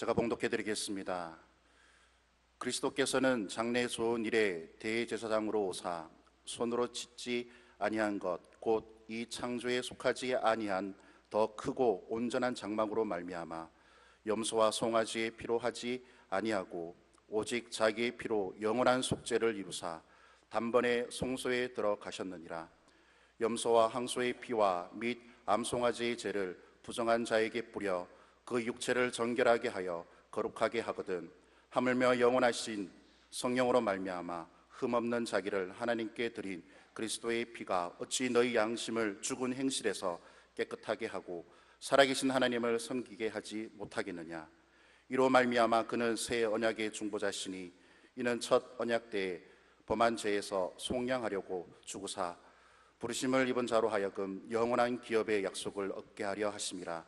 제가 봉독해 드리겠습니다. 그리스도께서는 장래 좋은 일에 대제사장으로 오사 손으로 짓지 아니한 것 곧 이 창조에 속하지 아니한 더 크고 온전한 장막으로 말미암아 염소와 송아지의 피로 하지 아니하고 오직 자기의 피로 영원한 속죄를 이루사 단번에 송소에 들어가셨느니라. 염소와 항소의 피와 및 암송아지의 죄를 부정한 자에게 뿌려 그 육체를 정결하게 하여 거룩하게 하거든 하물며 영원하신 성령으로 말미암아 흠없는 자기를 하나님께 드린 그리스도의 피가 어찌 너희 양심을 죽은 행실에서 깨끗하게 하고 살아계신 하나님을 섬기게 하지 못하겠느냐. 이로 말미암아 그는 새 언약의 중보자시니 이는 첫 언약 때에 범한 죄에서 속량하려고 죽으사 부르심을 입은 자로 하여금 영원한 기업의 약속을 얻게 하려 하심이라.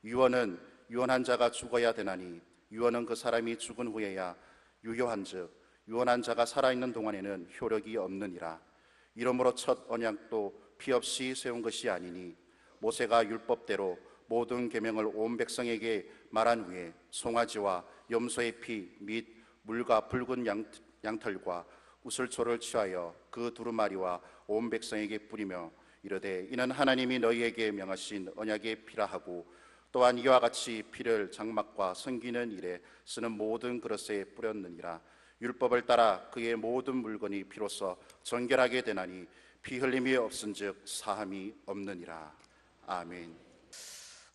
유언은 유언한 자가 죽어야 되나니 유언은 그 사람이 죽은 후에야 유효한즉 유언한 자가 살아있는 동안에는 효력이 없느니라. 이러므로 첫 언약도 피 없이 세운 것이 아니니 모세가 율법대로 모든 계명을 온 백성에게 말한 후에 송아지와 염소의 피 및 물과 붉은 양털과 우슬초를 취하여 그 두루마리와 온 백성에게 뿌리며 이르되 이는 하나님이 너희에게 명하신 언약의 피라 하고 또한 이와 같이 피를 장막과 섬기는 일에 쓰는 모든 그릇에 뿌렸느니라. 율법을 따라 그의 모든 물건이 피로써 정결하게 되나니 피 흘림이 없은즉 사함이 없느니라. 아멘.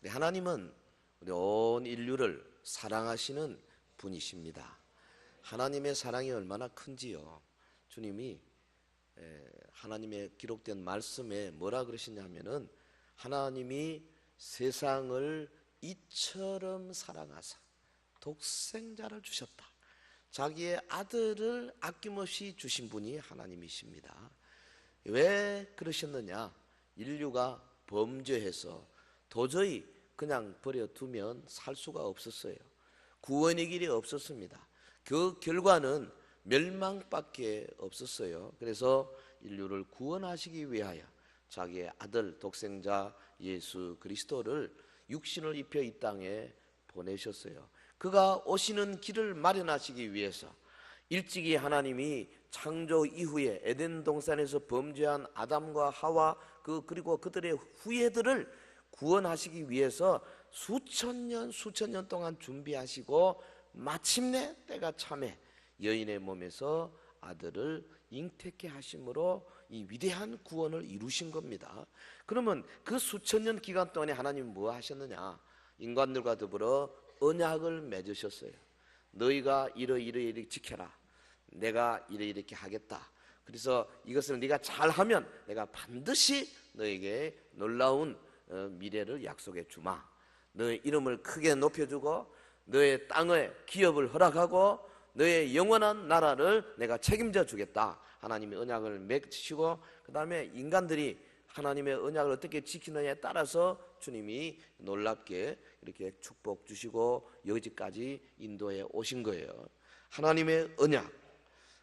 네, 하나님은 우리 온 인류를 사랑하시는 분이십니다. 하나님의 사랑이 얼마나 큰지요. 주님이 하나님의 기록된 말씀에 뭐라 그러시냐면은 하나님이 세상을 이처럼 사랑하사 독생자를 주셨다. 자기의 아들을 아낌없이 주신 분이 하나님이십니다. 왜 그러셨느냐? 인류가 범죄해서 도저히 그냥 버려두면 살 수가 없었어요. 구원의 길이 없었습니다. 그 결과는 멸망밖에 없었어요. 그래서 인류를 구원하시기 위하여 자기의 아들 독생자 예수 그리스도를 육신을 입혀 이 땅에 보내셨어요. 그가 오시는 길을 마련하시기 위해서 일찍이 하나님이 창조 이후에 에덴 동산에서 범죄한 아담과 하와 그리고 그들의 후예들을 구원하시기 위해서 수천 년 동안 준비하시고 마침내 때가 참에 여인의 몸에서 아들을 잉태케 하심으로 이 위대한 구원을 이루신 겁니다. 그러면 그 수천 년 기간 동안에 하나님은 뭐 하셨느냐? 인간들과 더불어 언약을 맺으셨어요. 너희가 이렇게 지켜라. 내가 이렇게 하겠다. 그래서 이것을 네가 잘하면 내가 반드시 너에게 놀라운 미래를 약속해 주마. 너의 이름을 크게 높여주고 너의 땅에 기업을 허락하고 너의 영원한 나라를 내가 책임져 주겠다. 하나님의 언약을 맺으시고 그 다음에 인간들이 하나님의 언약을 어떻게 지키느냐에 따라서 주님이 놀랍게 이렇게 축복 주시고 여기까지 인도해 오신 거예요. 하나님의 언약.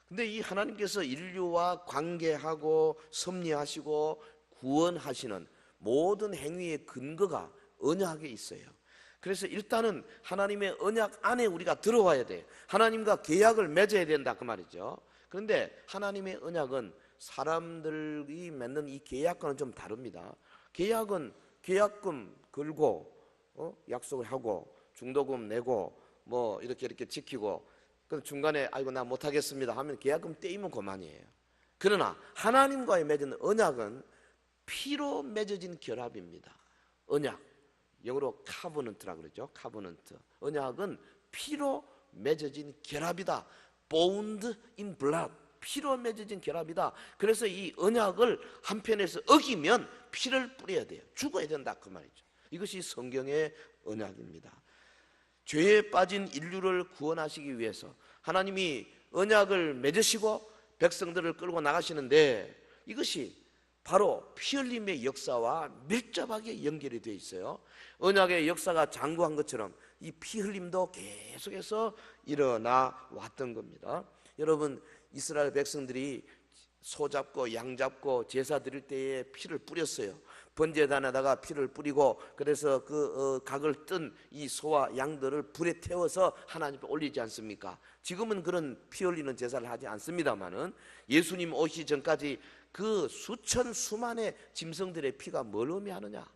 근데 이 하나님께서 인류와 관계하고 섭리하시고 구원하시는 모든 행위의 근거가 언약에 있어요. 그래서 일단은 하나님의 언약 안에 우리가 들어와야 돼요. 하나님과 계약을 맺어야 된다 그 말이죠. 그런데 하나님의 언약은 사람들이 맺는 이 계약과는 좀 다릅니다. 계약은 계약금 걸고 약속을 하고 중도금 내고 뭐 이렇게 지키고 그 중간에 아이고 나 못하겠습니다 하면 계약금 떼이면 그만이에요. 그러나 하나님과의 맺은 언약은 피로 맺어진 결합입니다. 언약, 영어로 카버넌트라고 그러죠. 카버넌트. 언약은 피로 맺어진 결합이다. Bound in blood. 피로 맺어진 결합이다. 그래서 이 언약을 한편에서 어기면 피를 뿌려야 돼요. 죽어야 된다 그 말이죠. 이것이 성경의 언약입니다. 죄에 빠진 인류를 구원하시기 위해서 하나님이 언약을 맺으시고 백성들을 끌고 나가시는데 이것이 바로 피 흘림의 역사와 밀접하게 연결이 되어 있어요. 언약의 역사가 장구한 것처럼 이 피 흘림도 계속해서 일어나 왔던 겁니다. 여러분, 이스라엘 백성들이 소 잡고 양 잡고 제사 드릴 때에 피를 뿌렸어요. 번제단에다가 피를 뿌리고, 그래서 그 각을 뜬 이 소와 양들을 불에 태워서 하나님 앞에 올리지 않습니까? 지금은 그런 피 흘리는 제사를 하지 않습니다만은, 예수님 오시기 전까지 그 수천 수만의 짐승들의 피가 뭘 의미하느냐?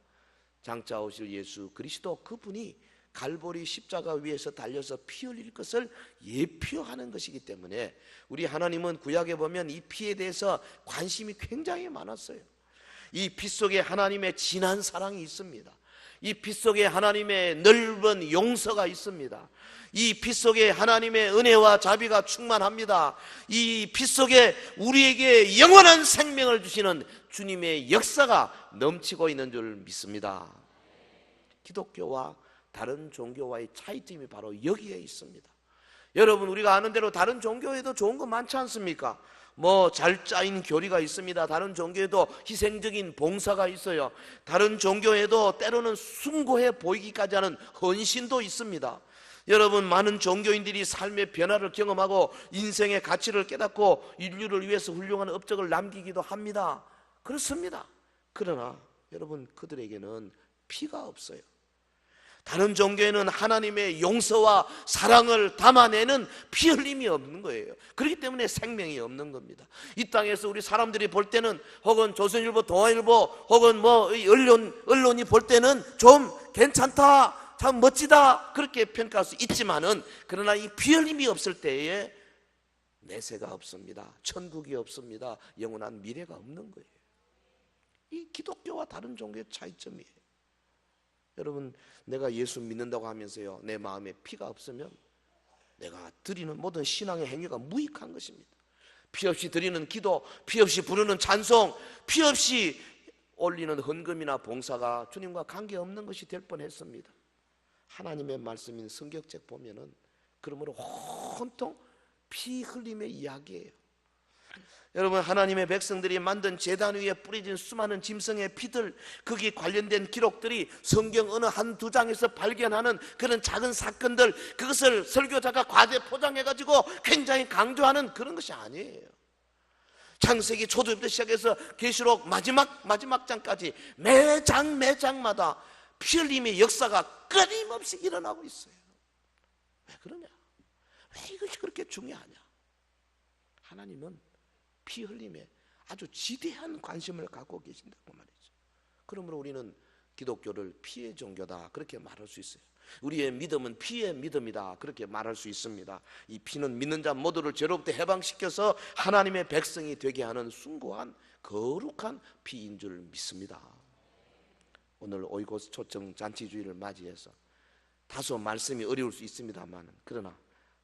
장차 오실 예수 그리스도, 그분이 갈보리 십자가 위에서 달려서 피 흘릴 것을 예표하는 것이기 때문에, 우리 하나님은 구약에 보면 이 피에 대해서 관심이 굉장히 많았어요. 이 피 속에 하나님의 진한 사랑이 있습니다. 이 피 속에 하나님의 넓은 용서가 있습니다. 이 피 속에 하나님의 은혜와 자비가 충만합니다. 이 피 속에 우리에게 영원한 생명을 주시는 주님의 역사가 넘치고 있는 줄 믿습니다. 기독교와 다른 종교와의 차이점이 바로 여기에 있습니다. 여러분, 우리가 아는 대로 다른 종교에도 좋은 거 많지 않습니까? 잘 짜인 교리가 있습니다. 다른 종교에도 희생적인 봉사가 있어요. 다른 종교에도 때로는 숭고해 보이기까지 하는 헌신도 있습니다. 여러분, 많은 종교인들이 삶의 변화를 경험하고 인생의 가치를 깨닫고 인류를 위해서 훌륭한 업적을 남기기도 합니다. 그렇습니다. 그러나 여러분, 그들에게는 피가 없어요. 다른 종교에는 하나님의 용서와 사랑을 담아내는 피 흘림이 없는 거예요. 그렇기 때문에 생명이 없는 겁니다. 이 땅에서 우리 사람들이 볼 때는, 혹은 조선일보, 동아일보, 혹은 언론이 볼 때는 좀 괜찮다, 참 멋지다, 그렇게 평가할 수 있지만은, 그러나 이 피 흘림이 없을 때에 내세가 없습니다. 천국이 없습니다. 영원한 미래가 없는 거예요. 이 기독교와 다른 종교의 차이점이에요. 여러분, 내가 예수 믿는다고 하면서요, 내 마음에 피가 없으면 내가 드리는 모든 신앙의 행위가 무익한 것입니다. 피 없이 드리는 기도, 피 없이 부르는 찬송, 피 없이 올리는 헌금이나 봉사가 주님과 관계없는 것이 될 뻔했습니다. 하나님의 말씀인 성경책 보면은 그러므로 온통 피 흘림의 이야기예요. 여러분, 하나님의 백성들이 만든 제단 위에 뿌려진 수많은 짐승의 피들, 거기에 관련된 기록들이 성경 어느 한두 장에서 발견하는 그런 작은 사건들, 그것을 설교자가 과대 포장해가지고 굉장히 강조하는 그런 것이 아니에요. 창세기 초도부터 시작해서 계시록 마지막 장까지 매장마다 피 흘림의 역사가 끊임없이 일어나고 있어요. 왜 그러냐? 왜 이것이 그렇게 중요하냐? 하나님은 피 흘림에 아주 지대한 관심을 갖고 계신다고 말이죠. 그러므로 우리는 기독교를 피의 종교다, 그렇게 말할 수 있어요. 우리의 믿음은 피의 믿음이다, 그렇게 말할 수 있습니다. 이 피는 믿는 자 모두를 죄로부터 해방시켜서 하나님의 백성이 되게 하는 숭고한 거룩한 피인 줄 믿습니다. 오늘 오이고스 초청 잔치주의를 맞이해서 다소 말씀이 어려울 수 있습니다만, 그러나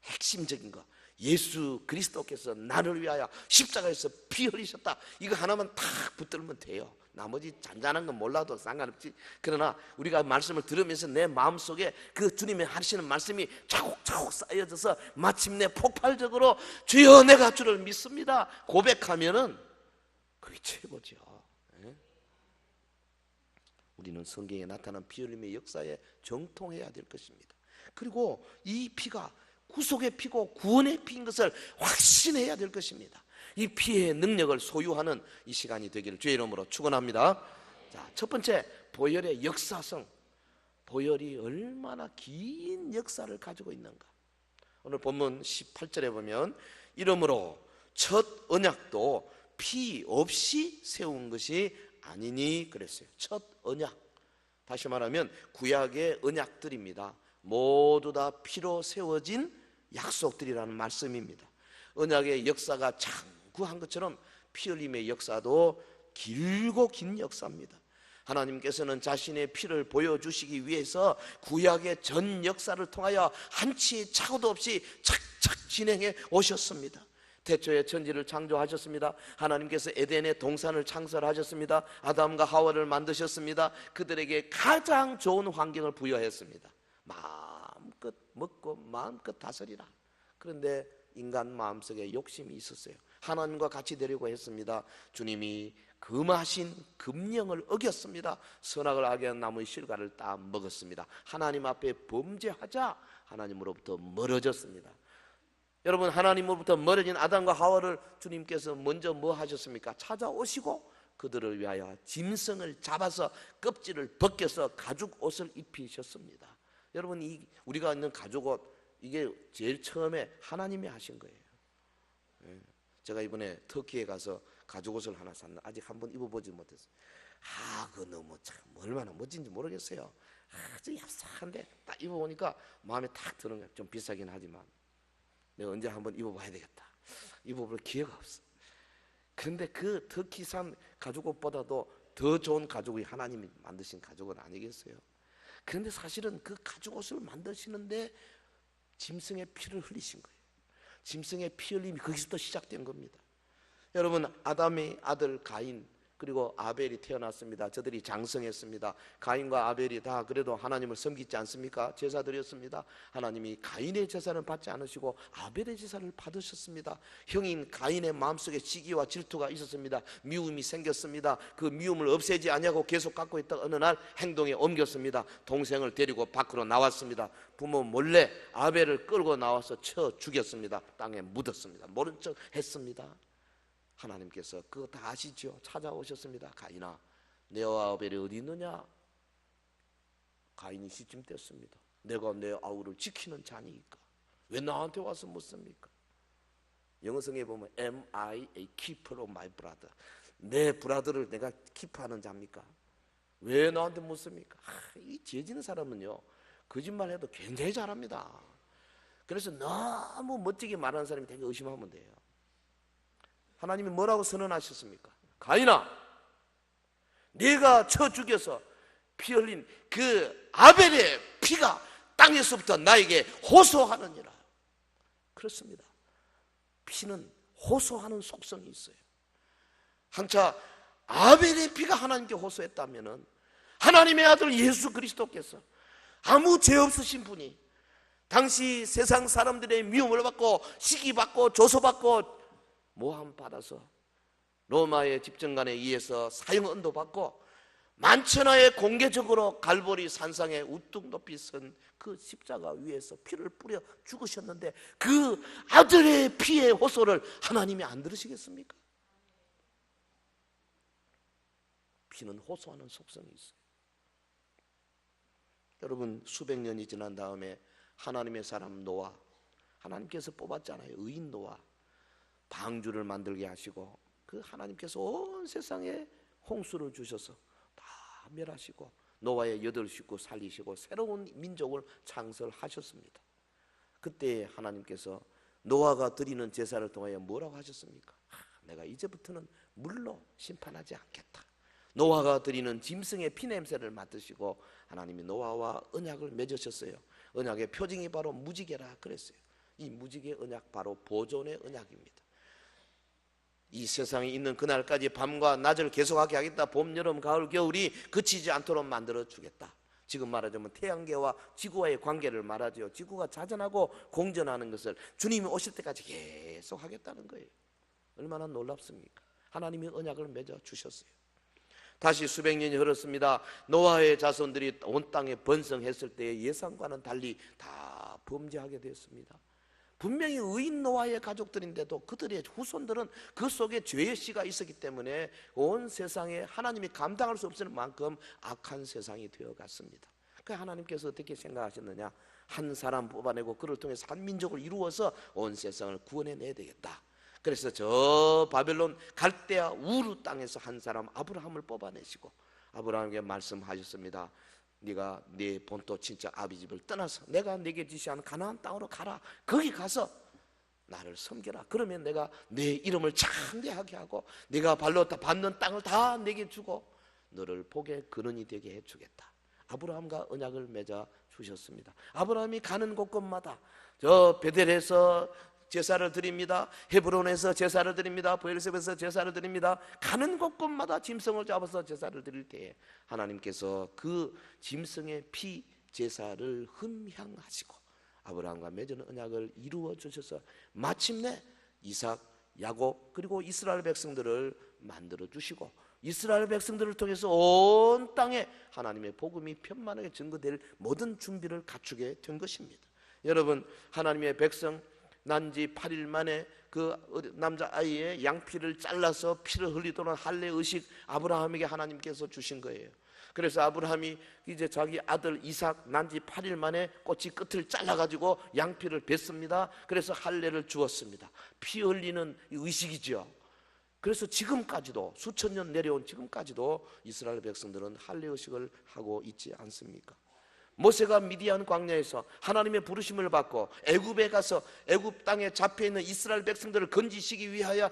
핵심적인 거, 예수 그리스도께서 나를 위하여 십자가에서 피 흘리셨다, 이거 하나만 탁 붙들면 돼요. 나머지 잔잔한 건 몰라도 상관없지. 그러나 우리가 말씀을 들으면서 내 마음속에 그 주님의 하시는 말씀이 차곡차곡 쌓여져서 마침내 폭발적으로 주여 내가 주를 믿습니다 고백하면은 그게 최고죠. 우리는 성경에 나타난 피 흘림의 역사에 정통해야 될 것입니다. 그리고 이 피가 구속의 피고 구원의 피인 것을 확신해야 될 것입니다. 이 피의 능력을 소유하는 이 시간이 되기를 주의 이름으로 축원합니다. 자, 첫 번째, 보혈의 역사성. 보혈이 얼마나 긴 역사를 가지고 있는가. 오늘 본문 18절에 보면, 이러므로 첫 언약도 피 없이 세운 것이 아니니 그랬어요. 첫 언약, 다시 말하면 구약의 언약들입니다. 모두 다 피로 세워진 약속들이라는 말씀입니다. 언약의 역사가 장구한 것처럼 피 흘림의 역사도 길고 긴 역사입니다. 하나님께서는 자신의 피를 보여주시기 위해서 구약의 전 역사를 통하여 한치의 착오도 없이 착착 진행해 오셨습니다. 태초에 천지를 창조하셨습니다. 하나님께서 에덴의 동산을 창설하셨습니다. 아담과 하와를 만드셨습니다. 그들에게 가장 좋은 환경을 부여했습니다. 마음껏 먹고 마음껏 다스리라. 그런데 인간 마음속에 욕심이 있었어요. 하나님과 같이 되려고 했습니다. 주님이 금하신 금령을 어겼습니다. 선악을 알게 한 나무의 실과를 다 먹었습니다. 하나님 앞에 범죄하자 하나님으로부터 멀어졌습니다. 여러분, 하나님으로부터 멀어진 아담과 하와를 주님께서 먼저 뭐 하셨습니까? 찾아오시고 그들을 위하여 짐승을 잡아서 껍질을 벗겨서 가죽 옷을 입히셨습니다. 여러분, 우리가 있는 가죽 옷, 이게 제일 처음에 하나님이 하신 거예요. 제가 이번에 터키에 가서 가죽 옷을 하나 샀는데 아직 한번 입어보지 못했어요. 그거 너무 참 얼마나 멋진지 모르겠어요. 아주 얍삭한데 딱 입어보니까 마음에 탁 드는 거예요. 좀 비싸긴 하지만 내가 언제 한번 입어봐야 되겠다. 입어볼 기회가 없어. 그런데 그 터키산 가죽옷보다도 더 좋은 가죽이 하나님이 만드신 가죽은 아니겠어요? 그런데 사실은 그 가죽옷을 만드시는데 짐승의 피를 흘리신 거예요. 짐승의 피 흘림이 거기서부터 시작된 겁니다. 여러분, 아담의 아들 가인 그리고 아벨이 태어났습니다. 저들이 장성했습니다. 가인과 아벨이 다 그래도 하나님을 섬기지 않습니까? 제사 드렸습니다. 하나님이 가인의 제사를 받지 않으시고 아벨의 제사를 받으셨습니다. 형인 가인의 마음속에 시기와 질투가 있었습니다. 미움이 생겼습니다. 그 미움을 없애지 않냐고 계속 갖고 있다가 어느 날 행동에 옮겼습니다. 동생을 데리고 밖으로 나왔습니다. 부모 몰래 아벨을 끌고 나와서 쳐 죽였습니다. 땅에 묻었습니다. 모른 척 했습니다. 하나님께서 그거 다 아시죠? 찾아오셨습니다. 가인아, 내와 아벨이 어디 있느냐? 가인이 시침댔습니다. 내가 내 아우를 지키는 자니까 왜 나한테 와서 묻습니까? 영어성에 보면 Am I a keeper of my brother? 내 브라더를 내가 키프하는 자입니까? 왜 나한테 묻습니까? 이 죄지는 사람은요, 거짓말해도 굉장히 잘합니다. 그래서 너무 멋지게 말하는 사람이 되게 의심하면 돼요. 하나님이 뭐라고 선언하셨습니까? 가인아, 네가 쳐 죽여서 피 흘린 그 아벨의 피가 땅에서부터 나에게 호소하느니라. 그렇습니다. 피는 호소하는 속성이 있어요. 한차 아벨의 피가 하나님께 호소했다면 하나님의 아들 예수 그리스도께서 아무 죄 없으신 분이 당시 세상 사람들의 미움을 받고 시기받고 조소받고 모함 받아서 로마의 집정관에 의해서 사형 언도 받고 만천하에 공개적으로 갈보리 산상에 우뚝 높이 선 그 십자가 위에서 피를 뿌려 죽으셨는데 그 아들의 피의 호소를 하나님이 안 들으시겠습니까? 피는 호소하는 속성이 있어요. 여러분, 수백 년이 지난 다음에 하나님의 사람 노아, 하나님께서 뽑았잖아요. 의인 노아, 방주를 만들게 하시고 그 하나님께서 온 세상에 홍수를 주셔서 다 멸하시고 노아의 8식구 살리시고 새로운 민족을 창설하셨습니다. 그때 하나님께서 노아가 드리는 제사를 통하여 뭐라고 하셨습니까? 내가 이제부터는 물로 심판하지 않겠다. 노아가 드리는 짐승의 피냄새를 맡으시고 하나님이 노아와 언약을 맺으셨어요. 언약의 표징이 바로 무지개라 그랬어요. 이 무지개 언약 바로 보존의 언약입니다. 이 세상에 있는 그날까지 밤과 낮을 계속하게 하겠다. 봄, 여름, 가을, 겨울이 그치지 않도록 만들어 주겠다. 지금 말하자면 태양계와 지구와의 관계를 말하죠. 지구가 자전하고 공전하는 것을 주님이 오실 때까지 계속 하겠다는 거예요. 얼마나 놀랍습니까? 하나님이 언약을 맺어 주셨어요. 다시 수백 년이 흘렀습니다. 노아의 자손들이 온 땅에 번성했을 때의 예상과는 달리 다 범죄하게 되었습니다. 분명히 의인 노아의 가족들인데도 그들의 후손들은 그 속에 죄의 씨가 있었기 때문에 온 세상에 하나님이 감당할 수 없을 만큼 악한 세상이 되어갔습니다. 그러니까 하나님께서 어떻게 생각하셨느냐? 한 사람 뽑아내고 그를 통해서 한 민족을 이루어서 온 세상을 구원해내야 되겠다. 그래서 저 바벨론 갈대아 우르 땅에서 한 사람 아브라함을 뽑아내시고 아브라함에게 말씀하셨습니다. 네가 네 본토 친척 아비집을 떠나서 내가 네게 지시하는 가나안 땅으로 가라. 거기 가서 나를 섬겨라. 그러면 내가 네 이름을 창대하게 하고 네가 발로 밟는 땅을 다 내게 주고 너를 복의 근원이 되게 해주겠다. 아브라함과 언약을 맺어 주셨습니다. 아브라함이 가는 곳곳마다 저 베델에서 제사를 드립니다. 헤브론에서 제사를 드립니다. 브엘셉에서 제사를 드립니다. 가는 곳곳마다 짐승을 잡아서 제사를 드릴 때에 하나님께서 그 짐승의 피 제사를 흠향하시고 아브라함과 맺은 언약을 이루어 주셔서 마침내 이삭, 야곱 그리고 이스라엘 백성들을 만들어 주시고 이스라엘 백성들을 통해서 온 땅에 하나님의 복음이 편만하게 증거될 모든 준비를 갖추게 된 것입니다. 여러분, 하나님의 백성, 난지 8일 만에 그 남자아이의 양피를 잘라서 피를 흘리도록 할례 의식 아브라함에게 하나님께서 주신 거예요. 그래서 아브라함이 이제 자기 아들 이삭 난지 8일 만에 꼬치 끝을 잘라가지고 양피를 뱉습니다. 그래서 할례를 주었습니다. 피 흘리는 의식이죠. 그래서 지금까지도 수천 년 내려온 지금까지도 이스라엘 백성들은 할례 의식을 하고 있지 않습니까? 모세가 미디안 광야에서 하나님의 부르심을 받고 애굽에 가서 애굽 땅에 잡혀있는 이스라엘 백성들을 건지기 위하여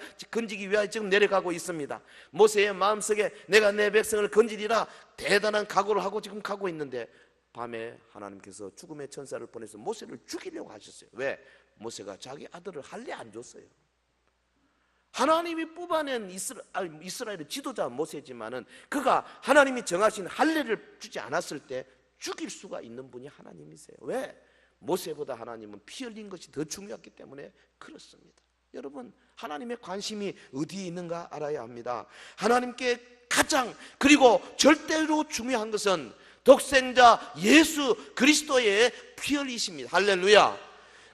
지금 내려가고 있습니다. 모세의 마음속에 내가 내 백성을 건지리라 대단한 각오를 하고 지금 가고 있는데 밤에 하나님께서 죽음의 천사를 보내서 모세를 죽이려고 하셨어요. 왜? 모세가 자기 아들을 할례 안 줬어요. 하나님이 뽑아낸 이스라엘의 지도자 모세지만은 그가 하나님이 정하신 할례를 주지 않았을 때 죽일 수가 있는 분이 하나님이세요. 왜? 모세보다 하나님은 피 흘린 것이 더 중요했기 때문에 그렇습니다. 여러분, 하나님의 관심이 어디에 있는가 알아야 합니다. 하나님께 가장 그리고 절대로 중요한 것은 독생자 예수 그리스도의 피 흘리십니다. 할렐루야.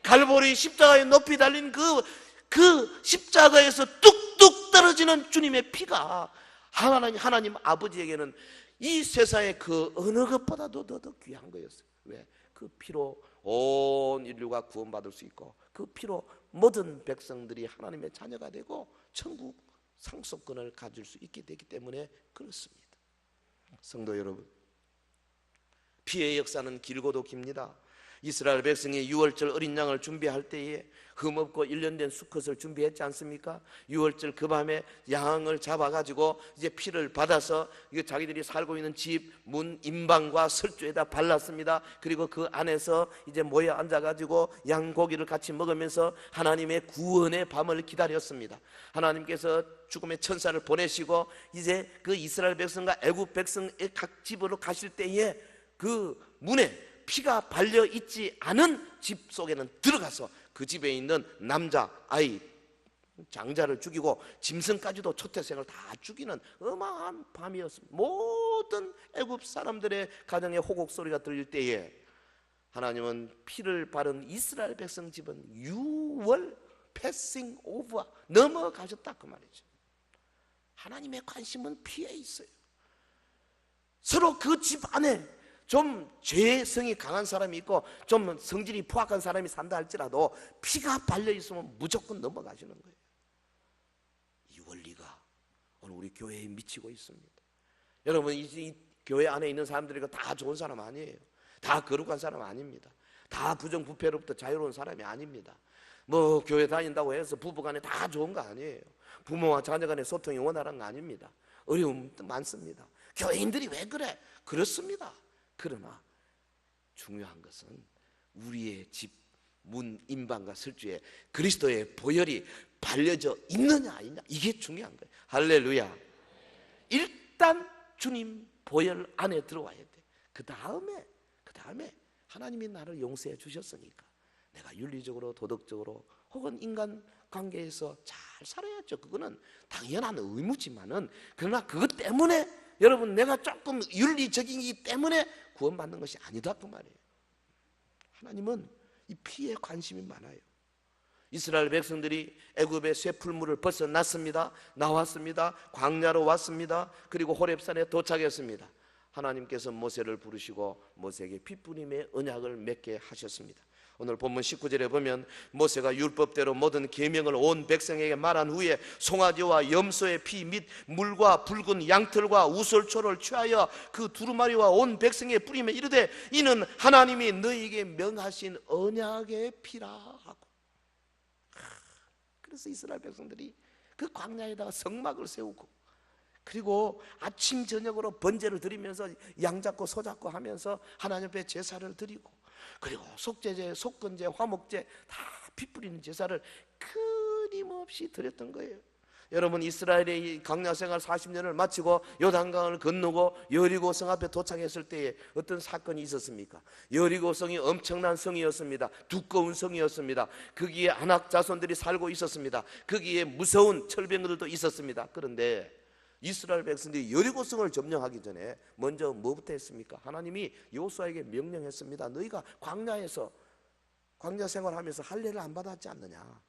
갈보리 십자가에 높이 달린 그 십자가에서 뚝뚝 떨어지는 주님의 피가 하나님 아버지에게는 이 세상의 그 어느 것보다도 더 귀한 거였어요. 왜? 그 피로 온 인류가 구원받을 수 있고 그 피로 모든 백성들이 하나님의 자녀가 되고 천국 상속권을 가질 수 있게 되기 때문에 그렇습니다. 성도 여러분, 피의 역사는 길고도 깁니다. 이스라엘 백성이 유월절 어린 양을 준비할 때에 흠없고 1년 된 수컷을 준비했지 않습니까? 유월절 그 밤에 양을 잡아가지고 이제 피를 받아서 자기들이 살고 있는 집 문 임방과 설주에다 발랐습니다. 그리고 그 안에서 이제 모여 앉아가지고 양고기를 같이 먹으면서 하나님의 구원의 밤을 기다렸습니다. 하나님께서 죽음의 천사를 보내시고 이제 그 이스라엘 백성과 애굽 백성의 각 집으로 가실 때에 그 문에 피가 발려 있지 않은 집 속에는 들어가서 그 집에 있는 남자, 아이, 장자를 죽이고 짐승까지도 초태생을 다 죽이는 어마어마한 밤이었습니다. 모든 애굽 사람들의 가정에 호곡 소리가 들릴 때에 하나님은 피를 바른 이스라엘 백성 집은 유월 패싱 오버 넘어가셨다 그 말이죠. 하나님의 관심은 피에 있어요. 서로 그 집 안에 좀 죄성이 강한 사람이 있고 좀 성질이 포악한 사람이 산다 할지라도 피가 발려 있으면 무조건 넘어가시는 거예요. 이 원리가 오늘 우리 교회에 미치고 있습니다. 여러분, 이 교회 안에 있는 사람들이 다 좋은 사람 아니에요. 다 거룩한 사람 아닙니다. 다 부정부패로부터 자유로운 사람이 아닙니다. 뭐 교회 다닌다고 해서 부부간에 다 좋은 거 아니에요. 부모와 자녀간의 소통이 원활한 거 아닙니다. 어려움도 많습니다. 교회인들이 왜 그래? 그렇습니다. 그러나 중요한 것은 우리의 집 문 임방과 설주에 그리스도의 보혈이 발려져 있느냐 아니냐, 이게 중요한 거예요. 할렐루야. 일단 주님 보혈 안에 들어와야 돼. 그 다음에 하나님이 나를 용서해 주셨으니까 내가 윤리적으로 도덕적으로 혹은 인간 관계에서 잘 살아야죠. 그거는 당연한 의무지만은 그러나 그것 때문에 여러분 내가 조금 윤리적이기 때문에 구원받는 것이 아니다 그 말이에요. 하나님은 이 피에 관심이 많아요. 이스라엘 백성들이 애굽의 쇠풀물을 벗어났습니다. 나왔습니다. 광야로 왔습니다. 그리고 호렙산에 도착했습니다. 하나님께서 모세를 부르시고 모세에게 피뿌림의 언약을 맺게 하셨습니다. 오늘 본문 19절에 보면 모세가 율법대로 모든 계명을 온 백성에게 말한 후에 송아지와 염소의 피 및 물과 붉은 양털과 우솔초를 취하여 그 두루마리와 온 백성에 뿌리며 이르되 이는 하나님이 너희에게 명하신 언약의 피라 하고. 그래서 이스라엘 백성들이 그 광야에다가 성막을 세우고 그리고 아침 저녁으로 번제를 드리면서 양 잡고 소 잡고 하면서 하나님 앞에 제사를 드리고 그리고 속죄제, 속건제, 화목제 다 피 뿌리는 제사를 끊임없이 드렸던 거예요. 여러분, 이스라엘의 광야 생활 40년을 마치고 요단강을 건너고 여리고성 앞에 도착했을 때에 어떤 사건이 있었습니까? 여리고성이 엄청난 성이었습니다. 두꺼운 성이었습니다. 거기에 아낙 자손들이 살고 있었습니다. 거기에 무서운 철병들도 있었습니다. 그런데 이스라엘 백성들이 여리고성을 점령하기 전에 먼저 뭐부터 했습니까? 하나님이 여호수아에게 명령했습니다. 너희가 광야에서 광야 생활하면서 할례를 안 받았지 않느냐?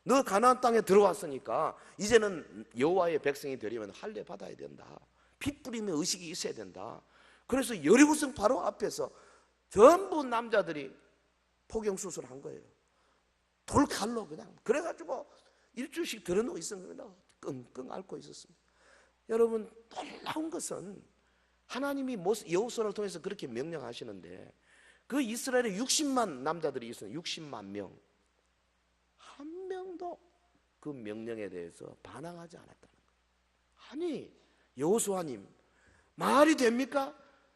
너 가나안 땅에 들어왔으니까 이제는 여호와의 백성이 되려면 할례 받아야 된다. 피 뿌리며 의식이 있어야 된다. 그래서 여리고성 바로 앞에서 전부 남자들이 포경 수술한 거예요. 돌칼로 그냥. 그래가지고 일주일씩 들어누워 있었습니다. 끙끙 앓고 있었습니다. 여러분, 놀라운 것은 하나님이 여호수아를 통해서 그렇게 명령하시는데 그 이스라엘에 60만 남자들이 있어요. 60만 명. 한 명도 그 명령에 대해서 반항하지 않았다는 거예요. 아니, 여호수아님, 말이 됩니까?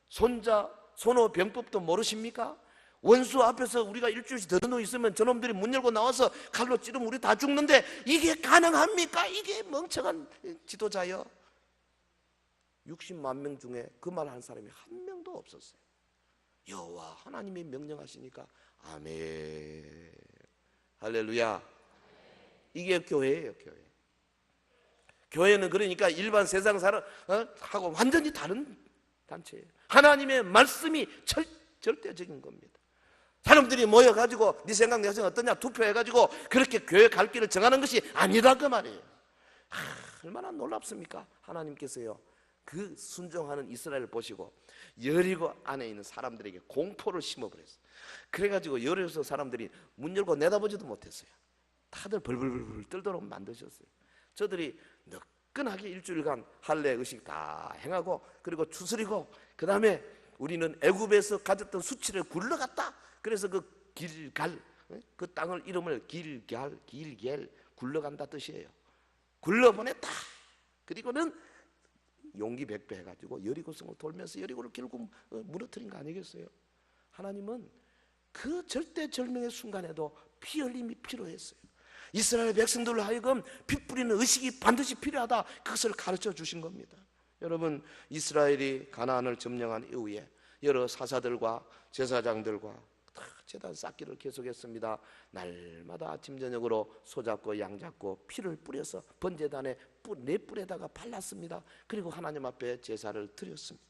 손호 병법도 모르십니까? 원수 앞에서 우리가 일주일씩 들어누워 있으면 저놈들이 문 열고 나와서 칼로 찌르면 우리 다 죽는데 이게 가능합니까? 이게 멍청한 지도자여. 60만 명 중에 그 말 한 사람이 한 명도 없었어요. 여호와 하나님이 명령하시니까 아멘, 할렐루야. 이게 교회예요. 교회는 그러니까 일반 세상 사람하고 완전히 다른 단체예요. 하나님의 말씀이 절대적인 겁니다. 사람들이 모여가지고 네 생각 내 생각 어떠냐 투표해가지고 그렇게 교회 갈 길을 정하는 것이 아니다 그 말이에요. 얼마나 놀랍습니까? 하나님께서요 그 순종하는 이스라엘을 보시고 여리고 안에 있는 사람들에게 공포를 심어버렸어요. 그래가지고 여리고 사람들이 문 열고 내다보지도 못했어요. 다들 벌벌벌 떨도록 만드셨어요. 저들이 너끈하게 일주일간 할례 의식 다 행하고 그리고 추스리고 그 다음에 우리는 애굽에서 가졌던 수치를 굴러갔다. 그래서 그 길갈 그 땅을 이름을 길겔 굴러간다 뜻이에요. 굴러보냈다. 그리고는 용기 백배 해가지고 여리고성을 돌면서 여리고를 결국 무너뜨린 거 아니겠어요? 하나님은 그 절대절명의 순간에도 피 흘림이 필요했어요. 이스라엘 백성들로 하여금 피 뿌리는 의식이 반드시 필요하다. 그것을 가르쳐 주신 겁니다. 여러분, 이스라엘이 가나안을 점령한 이후에 여러 사사들과 제사장들과 다 제단 쌓기를 계속했습니다. 날마다 아침 저녁으로 소 잡고 양 잡고 피를 뿌려서 번제단에 네 뿔에다가 발랐습니다. 그리고 하나님 앞에 제사를 드렸습니다.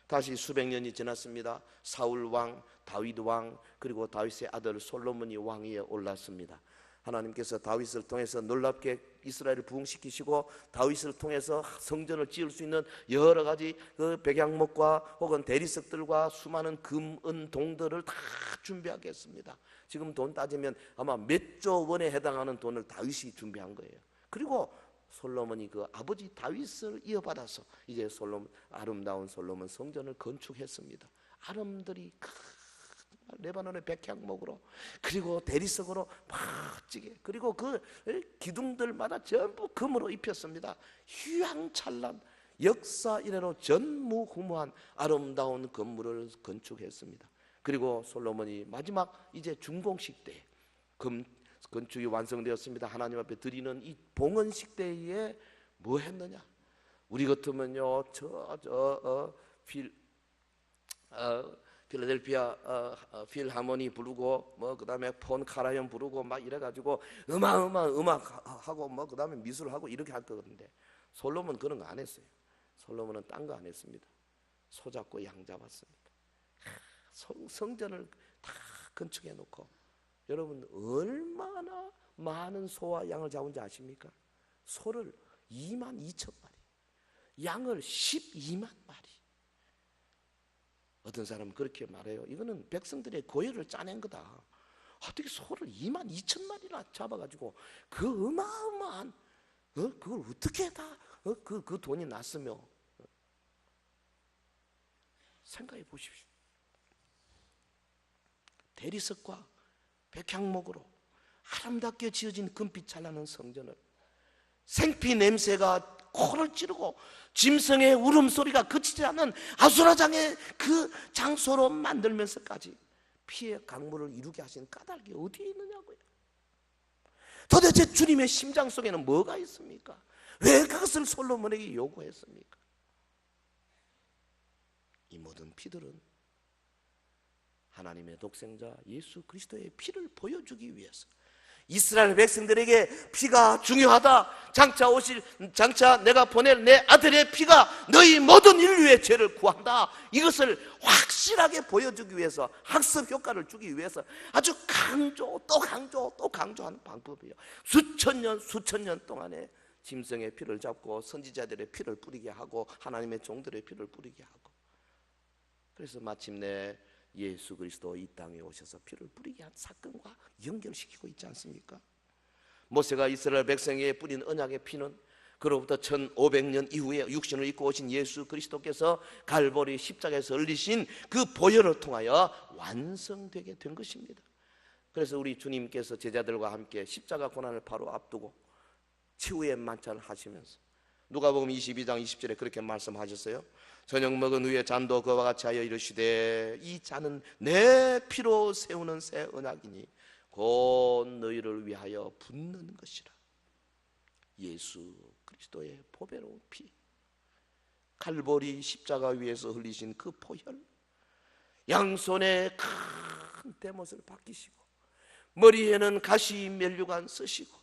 다시 수백 년이 지났습니다. 사울 왕, 다윗 왕, 그리고 다윗의 아들 솔로몬이 왕위에 올랐습니다. 하나님께서 다윗을 통해서 놀랍게 이스라엘을 부흥시키시고 다윗을 통해서 성전을 지을 수 있는 여러 가지 그 백향목과 혹은 대리석들과 수많은 금, 은, 동들을 다 준비하게 했습니다. 지금 돈 따지면 아마 몇 조 원에 해당하는 돈을 다윗이 준비한 거예요. 그리고 솔로몬이 그 아버지 다윗을 이어받아서 이제 아름다운 솔로몬 성전을 건축했습니다. 아름들이 레바논의 백향목으로 그리고 대리석으로 멋지게 그리고 그 기둥들마다 전부 금으로 입혔습니다. 휘황찬란 역사 이래로 전무후무한 아름다운 건물을 건축했습니다. 그리고 솔로몬이 마지막 이제 중공식 때 건축이 완성되었습니다. 하나님 앞에 드리는 이 봉헌식 때에 뭐 했느냐? 우리 같으면요 필라델피아 필하모니 부르고 뭐 그다음에 폰 카라연 부르고 막 이래가지고 음악하고 뭐 그다음에 미술하고 이렇게 할 거거든요. 솔로몬 그런 거 안 했어요. 솔로몬은 딴 거 안 했습니다. 소 잡고 양 잡았습니다. 성전을 다 건축해 놓고 여러분 얼마나 많은 소와 양을 잡은지 아십니까? 소를 2만 2천 마리, 양을 12만 마리. 어떤 사람은 그렇게 말해요. 이거는 백성들의 고열을 짜낸 거다. 어떻게 소를 2만 2천 마리나 잡아가지고 그 어마어마한 그걸 어떻게 다 그 돈이 났으며 생각해 보십시오. 대리석과 백향목으로 아름답게 지어진 금빛 찬란한 성전을 생피 냄새가 코를 찌르고 짐승의 울음소리가 그치지 않는 아수라장의 그 장소로 만들면서까지 피의 강물을 이루게 하신 까닭이 어디에 있느냐고요. 도대체 주님의 심장 속에는 뭐가 있습니까? 왜 그것을 솔로몬에게 요구했습니까? 이 모든 피들은 하나님의 독생자 예수 그리스도의 피를 보여주기 위해서 이스라엘 백성들에게 피가 중요하다. 장차 내가 보낼 내 아들의 피가 너희 모든 인류의 죄를 구한다. 이것을 확실하게 보여주기 위해서, 학습 효과를 주기 위해서 아주 강조 또 강조 또 강조하는 방법이에요. 수천 년 동안에 짐승의 피를 잡고 선지자들의 피를 뿌리게 하고 하나님의 종들의 피를 뿌리게 하고, 그래서 마침내 예수 그리스도 이 땅에 오셔서 피를 뿌리게 한 사건과 연결시키고 있지 않습니까? 모세가 이스라엘 백성에게 뿌린 언약의 피는 그로부터 1500년 이후에 육신을 입고 오신 예수 그리스도께서 갈보리 십자가에서 흘리신 그 보혈을 통하여 완성되게 된 것입니다. 그래서 우리 주님께서 제자들과 함께 십자가 고난을 바로 앞두고 치유의 만찬을 하시면서 누가복음 22장 20절에 그렇게 말씀하셨어요. 저녁 먹은 후에 잔도 그와 같이 하여 이르시되 이 잔은 내 피로 세우는 새 언약이니 곧 너희를 위하여 붓는 것이라. 예수 그리스도의 보배로운 피, 갈보리 십자가 위에서 흘리신 그 보혈, 양손에 큰 대못을 박히시고 머리에는 가시 면류관 쓰시고,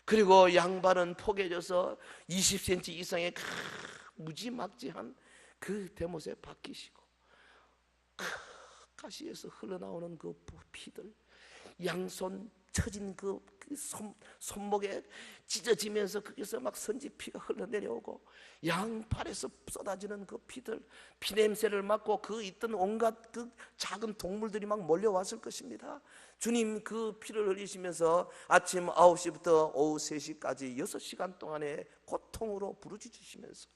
그리고 양발은 포개져서 20cm 이상의 무지막지한 그 대못에 박히시고, 가시에서 흘러나오는 그 피들, 양손 처진 그 손목에 찢어지면서 거기서 막 선지피가 흘러내려오고, 양팔에서 쏟아지는 그 피들, 피냄새를 맡고 그 있던 온갖 그 작은 동물들이 막 몰려왔을 것입니다. 주님 그 피를 흘리시면서 아침 9시부터 오후 3시까지 6시간 동안의 고통으로 부르짖으시면서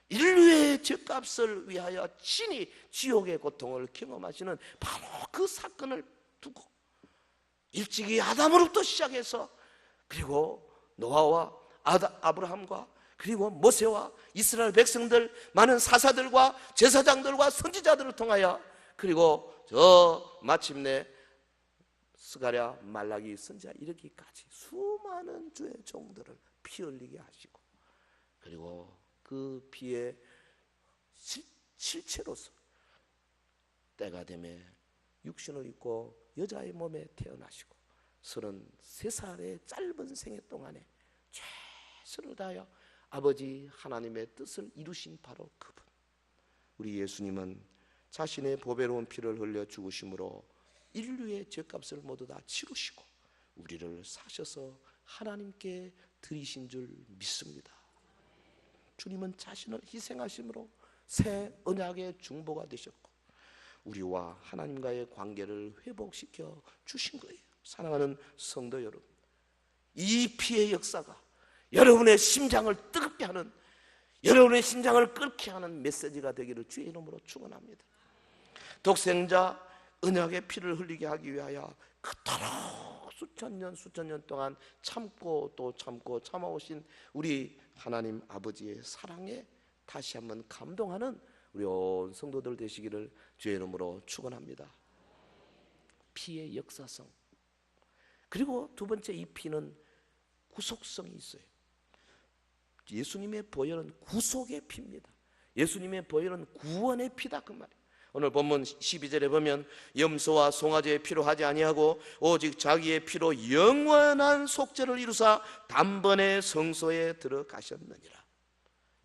인류의 죄값을 위하여 친히 지옥의 고통을 경험하시는 바로 그 사건을 두고, 일찍이 아담으로부터 시작해서 그리고 노아와 아브라함과 그리고 모세와 이스라엘 백성들, 많은 사사들과 제사장들과 선지자들을 통하여, 그리고 저 마침내 스가랴, 말라기 선지자 이르기까지 수많은 주의 종들을 피 흘리게 하시고, 그리고 그 피의 실체로서 때가 되매 육신을 입고 여자의 몸에 태어나시고 33살의 짧은 생애 동안에 최선을 다하여 아버지 하나님의 뜻을 이루신 바로 그분, 우리 예수님은 자신의 보배로운 피를 흘려 죽으심으로 인류의 죄값을 모두 다 치루시고 우리를 사셔서 하나님께 드리신 줄 믿습니다. 주님은 자신을 희생하심으로 새 언약의 중보가 되셨고 우리와 하나님과의 관계를 회복시켜 주신 거예요. 사랑하는 성도 여러분, 이 피의 역사가 여러분의 심장을 뜨겁게 하는, 여러분의 심장을 끓게 하는 메시지가 되기를 주의 이름으로 축원합니다. 독생자 언약의 피를 흘리게 하기 위하여 그토록 수천 년 동안 참고 또 참고 참아오신 우리 하나님 아버지의 사랑에 다시 한번 감동하는 우리 온 성도들 되시기를 주의 이름으로 축원합니다. 피의 역사성, 그리고 두 번째, 이 피는 구속성이 있어요. 예수님의 보혈은 구속의 피입니다. 예수님의 보혈은 구원의 피다 그 말이에요. 오늘 본문 12절에 보면 염소와 송아지의 피로 하지 아니하고 오직 자기의 피로 영원한 속죄를 이루사 단번에 성소에 들어가셨느니라.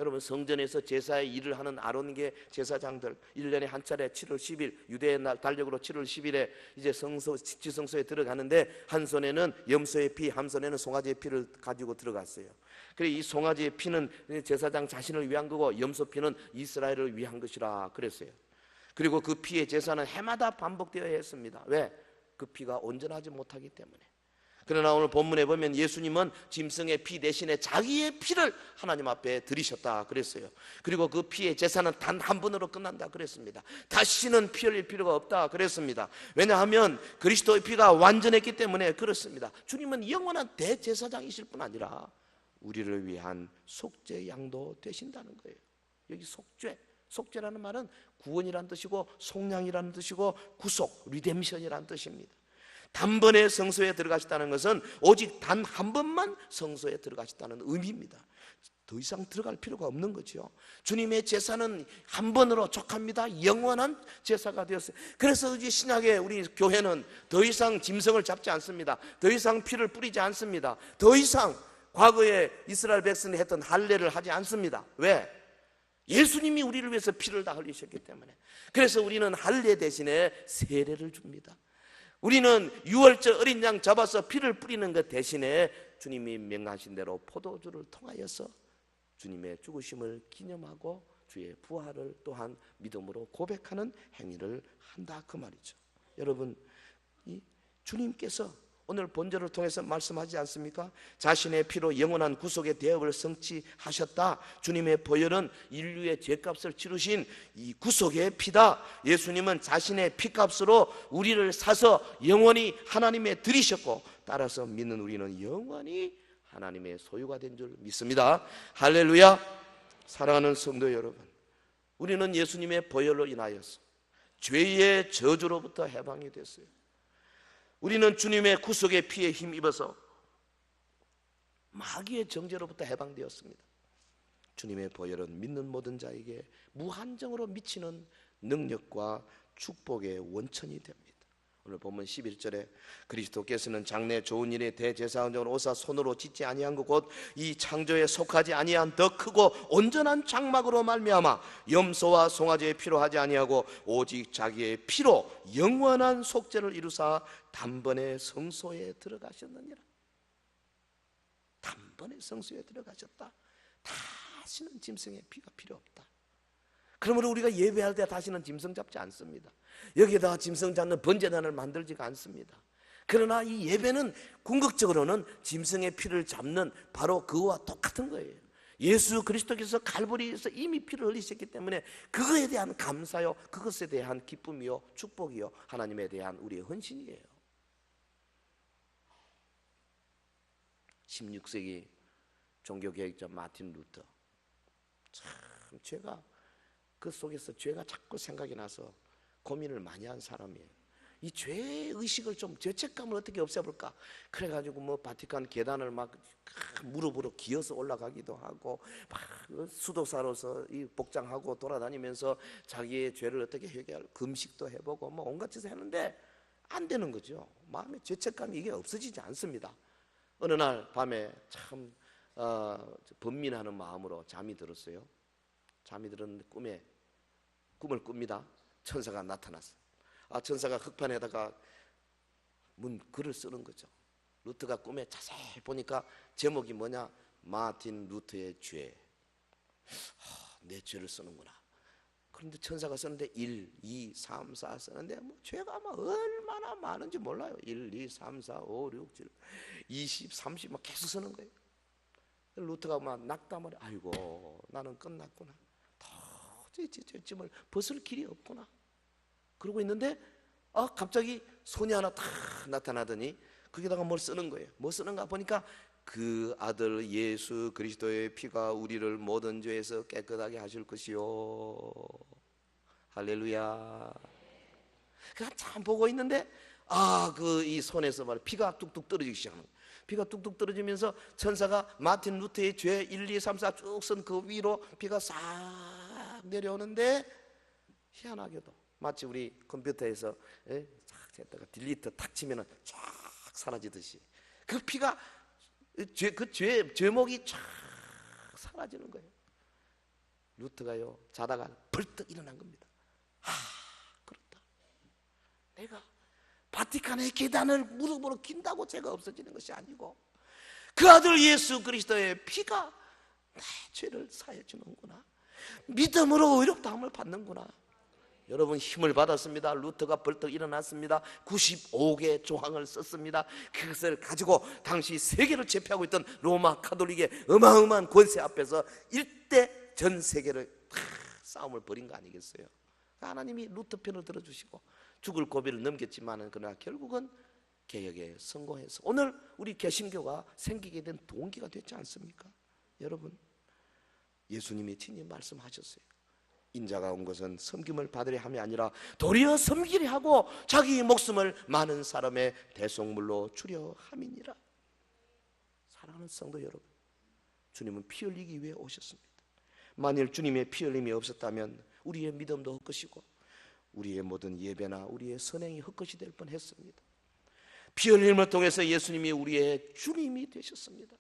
여러분, 성전에서 제사의 일을 하는 아론계 제사장들 1년에 한 차례 7월 10일 유대의 날 달력으로 7월 10일에 이제 지성소에 들어가는데 한 손에는 염소의 피, 한 손에는 송아지의 피를 가지고 들어갔어요. 그리고 이 송아지의 피는 제사장 자신을 위한 거고 염소 피는 이스라엘을 위한 것이라 그랬어요. 그리고 그 피의 제사는 해마다 반복되어야 했습니다. 왜? 그 피가 온전하지 못하기 때문에. 그러나 오늘 본문에 보면 예수님은 짐승의 피 대신에 자기의 피를 하나님 앞에 드리셨다 그랬어요. 그리고 그 피의 제사는 단 한 번으로 끝난다 그랬습니다. 다시는 피 흘릴 필요가 없다 그랬습니다. 왜냐하면 그리스도의 피가 완전했기 때문에 그렇습니다. 주님은 영원한 대제사장이실 뿐 아니라 우리를 위한 속죄 양도 되신다는 거예요. 여기 속죄라는 말은 구원이라는 뜻이고 속량이라는 뜻이고 구속, 리뎀션이라는 뜻입니다. 단번에 성소에 들어가셨다는 것은 오직 단 한 번만 성소에 들어가셨다는 의미입니다. 더 이상 들어갈 필요가 없는 거죠. 주님의 제사는 한 번으로 족합니다. 영원한 제사가 되었어요. 그래서 이제 신약의 우리 교회는 더 이상 짐승을 잡지 않습니다. 더 이상 피를 뿌리지 않습니다. 더 이상 과거에 이스라엘 백성이 했던 할례를 하지 않습니다. 왜? 예수님이 우리를 위해서 피를 다 흘리셨기 때문에. 그래서 우리는 할례 대신에 세례를 줍니다. 우리는 유월절 어린 양 잡아서 피를 뿌리는 것 대신에 주님이 명하신 대로 포도주를 통하여서 주님의 죽으심을 기념하고 주의 부활을 또한 믿음으로 고백하는 행위를 한다, 그 말이죠. 여러분, 이 주님께서 오늘 본절을 통해서 말씀하지 않습니까? 자신의 피로 영원한 구속의 대업을 성취하셨다. 주님의 보혈은 인류의 죄값을 치르신 이 구속의 피다. 예수님은 자신의 피값으로 우리를 사서 영원히 하나님의 드리셨고, 따라서 믿는 우리는 영원히 하나님의 소유가 된 줄 믿습니다. 할렐루야. 사랑하는 성도 여러분, 우리는 예수님의 보혈로 인하여서 죄의 저주로부터 해방이 됐어요. 우리는 주님의 구속의 피에 힘입어서 마귀의 정죄로부터 해방되었습니다. 주님의 보혈은 믿는 모든 자에게 무한정으로 미치는 능력과 축복의 원천이 됩니다. 오늘 본문 11절에 그리스도께서는 장래 좋은 일에 대제사장으로 오사 손으로 짓지 아니한 것 곧 이 창조에 속하지 아니한 더 크고 온전한 장막으로 말미암아 염소와 송아지의 피로 하지 아니하고 오직 자기의 피로 영원한 속죄를 이루사 단번에 성소에 들어가셨느니라. 단번에 성소에 들어가셨다. 다시는 짐승의 피가 필요 없다. 그러므로 우리가 예배할 때 다시는 짐승 잡지 않습니다. 여기에다가 짐승 잡는 번제단을 만들지가 않습니다. 그러나 이 예배는 궁극적으로는 짐승의 피를 잡는 바로 그와 똑같은 거예요. 예수 그리스도께서 갈보리에서 이미 피를 흘리셨기 때문에 그거에 대한 감사요, 그것에 대한 기쁨이요, 축복이요, 하나님에 대한 우리의 헌신이에요. 16세기 종교개혁자 마틴 루터, 참 죄가 그 속에서 죄가 자꾸 생각이 나서 고민을 많이 한 사람이에요. 이 죄의식을 좀, 죄책감을 어떻게 없애볼까? 그래가지고 뭐 바티칸 계단을 막 무릎으로 기어서 올라가기도 하고, 막 수도사로서 이 복장하고 돌아다니면서 자기의 죄를 어떻게 해결할, 금식도 해보고 뭐 온갖 짓을 했는데 안 되는 거죠. 마음에 죄책감이 이게 없어지지 않습니다. 어느 날 밤에 참 번민하는 마음으로 잠이 들었어요. 잠이 들었는데 꿈을 꿉니다. 천사가 나타났어요. 천사가 흑판에다가 글을 쓰는 거죠. 루터가 꿈에 자세히 보니까 제목이 뭐냐? 마틴 루터의 죄. 내 죄를 쓰는구나. 그런데 천사가 쓰는데 1, 2, 3, 4 쓰는데 뭐 죄가 아마 얼마나 많은지 몰라요. 1, 2, 3, 4, 5, 6, 7, 20, 30 막 계속 쓰는 거예요. 루터가 막 낙담을, 아이고 나는 끝났구나. 죄짐을 벗을 길이 없구나. 그러고 있는데 갑자기 손이 하나 탁 나타나더니 거기다가 뭘 쓰는 거예요. 뭐 쓰는가 보니까 그 아들 예수 그리스도의 피가 우리를 모든 죄에서 깨끗하게 하실 것이요. 할렐루야. 그 한참 보고 있는데 이 손에서 말 피가 뚝뚝 떨어지기 시작하는 거예요. 피가 뚝뚝 떨어지면서 천사가 마틴 루터의 죄 1, 2, 3, 4 쭉 쓴 그 위로 피가 싹 내려오는데, 희한하게도 마치 우리 컴퓨터에서 싹 했다가 딜리트 탁 치면은 쫙 사라지듯이 그 피가 그 죄목이 쫙 사라지는 거예요. 루터가요 자다가 벌떡 일어난 겁니다. 그렇다. 내가 바티칸의 계단을 무릎으로 긴다고 죄가 없어지는 것이 아니고 그 아들 예수 그리스도의 피가 내 죄를 사해 주는구나. 믿음으로 의롭다함을 받는구나. 여러분, 힘을 받았습니다. 루터가 벌떡 일어났습니다. 95개 조항을 썼습니다. 그것을 가지고 당시 세계를 제패하고 있던 로마 카톨릭의 어마어마한 권세 앞에서 일대 전 세계를 싸움을 벌인 거 아니겠어요? 하나님이 루터 편을 들어주시고 죽을 고비를 넘겼지만 그러나 결국은 개혁에 성공해서 오늘 우리 개신교가 생기게 된 동기가 됐지 않습니까? 여러분, 예수님이 친히 말씀하셨어요. 인자가 온 것은 섬김을 받으려 함이 아니라 도리어 섬기려 하고 자기 목숨을 많은 사람의 대속물로 주려 함이니라. 사랑하는 성도 여러분, 주님은 피 흘리기 위해 오셨습니다. 만일 주님의 피 흘림이 없었다면 우리의 믿음도 헛것이고 우리의 모든 예배나 우리의 선행이 헛것이 될 뻔했습니다. 피 흘림을 통해서 예수님이 우리의 주님이 되셨습니다.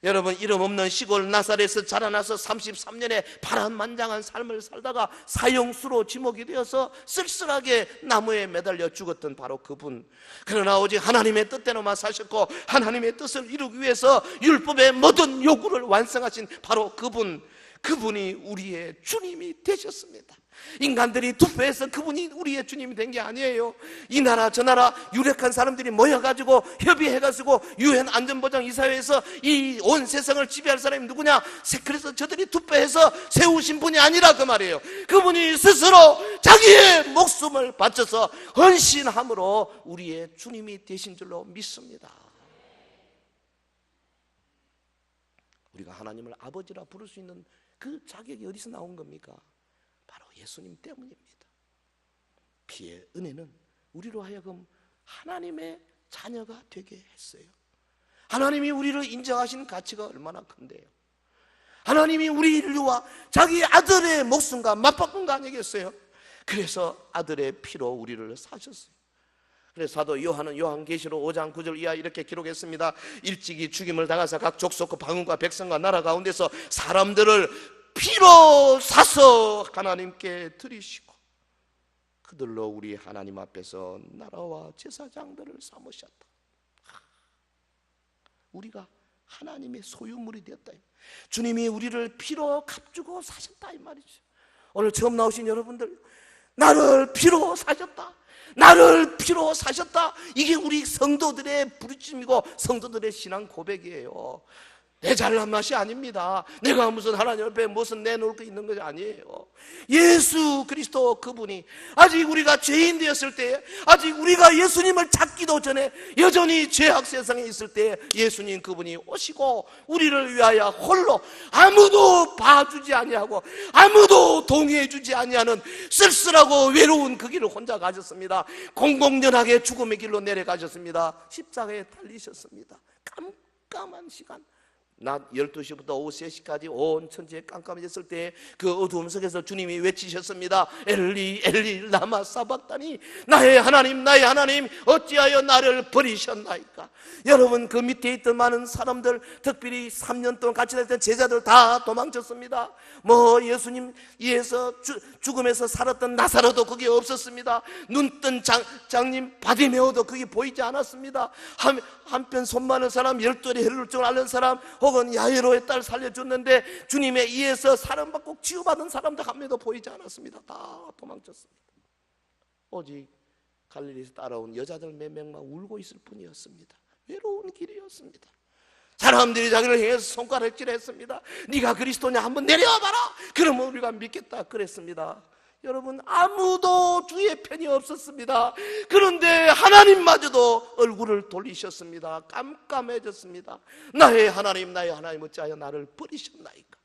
여러분, 이름 없는 시골 나사렛에서 자라나서 33년의 파란만장한 삶을 살다가 사형수로 지목이 되어서 쓸쓸하게 나무에 매달려 죽었던 바로 그분, 그러나 오직 하나님의 뜻대로만 사셨고 하나님의 뜻을 이루기 위해서 율법의 모든 요구를 완성하신 바로 그분이 우리의 주님이 되셨습니다. 인간들이 투표해서 그분이 우리의 주님이 된 게 아니에요. 이 나라 저 나라 유력한 사람들이 모여가지고 협의해가지고 유엔 안전보장이사회에서 이 온 세상을 지배할 사람이 누구냐, 그래서 저들이 투표해서 세우신 분이 아니라 그 말이에요. 그분이 스스로 자기의 목숨을 바쳐서 헌신함으로 우리의 주님이 되신 줄로 믿습니다. 우리가 하나님을 아버지라 부를 수 있는 그 자격이 어디서 나온 겁니까? 바로 예수님 때문입니다. 피의 은혜는 우리로 하여금 하나님의 자녀가 되게 했어요. 하나님이 우리를 인정하신 가치가 얼마나 큰데요. 하나님이 우리 인류와 자기 아들의 목숨과 맞바꾼 거 아니겠어요? 그래서 아들의 피로 우리를 사셨어요. 그래서 사도 요한은 요한계시록 5장 9절 이하 이렇게 기록했습니다. 일찍이 죽임을 당하사 각 족속과 방언과 백성과 나라 가운데서 사람들을 피로 사서 하나님께 드리시고 그들로 우리 하나님 앞에서 나라와 제사장들을 삼으셨다. 우리가 하나님의 소유물이 되었다. 주님이 우리를 피로 값주고 사셨다 이 말이죠. 오늘 처음 나오신 여러분들, 나를 피로 사셨다, 나를 피로 사셨다. 이게 우리 성도들의 부르짖음이고 성도들의 신앙 고백이에요. 내 잘난 맛이 아닙니다. 내가 무슨 하나님 앞에 무슨 내놓을 거 있는 것이 아니에요. 예수 그리스도 그분이 아직 우리가 죄인 되었을 때, 아직 우리가 예수님을 찾기도 전에 여전히 죄악 세상에 있을 때 예수님 그분이 오시고 우리를 위하여 홀로 아무도 봐주지 아니하고 아무도 동의해주지 아니하는 쓸쓸하고 외로운 그 길을 혼자 가셨습니다. 공공연하게 죽음의 길로 내려가셨습니다. 십자가에 달리셨습니다. 깜깜한 시간, 낮 12시부터 오후 3시까지 온 천지에 깜깜해졌을 때 그 어두움 속에서 주님이 외치셨습니다. 엘리 엘리 라마 사박다니, 나의 하나님 나의 하나님 어찌하여 나를 버리셨나이까. 여러분, 그 밑에 있던 많은 사람들, 특별히 3년 동안 같이 다녔던 제자들 다 도망쳤습니다. 뭐 예수님 위해서 죽음에서 살았던 나사로도 그게 없었습니다. 눈뜬 장님 바디메오도 그게 보이지 않았습니다. 한편 손 많은 사람, 12알이 혈루증을 줄 앓는 사람, 혹은 야이로의 딸 살려줬는데 주님에 의해서 사랑받고 치유받은 사람도 한 명도 보이지 않았습니다. 다 도망쳤습니다. 오직 갈릴리에서 따라온 여자들 몇 명만 울고 있을 뿐이었습니다. 외로운 길이었습니다. 사람들이 자기를 향해서 손가락질했습니다. 네가 그리스도냐, 한번 내려와봐라, 그러면 우리가 믿겠다 그랬습니다. 여러분, 아무도 주의 편이 없었습니다. 그런데 하나님마저도 얼굴을 돌리셨습니다. 깜깜해졌습니다. 나의 하나님 나의 하나님 어찌하여 나를 버리셨나이까.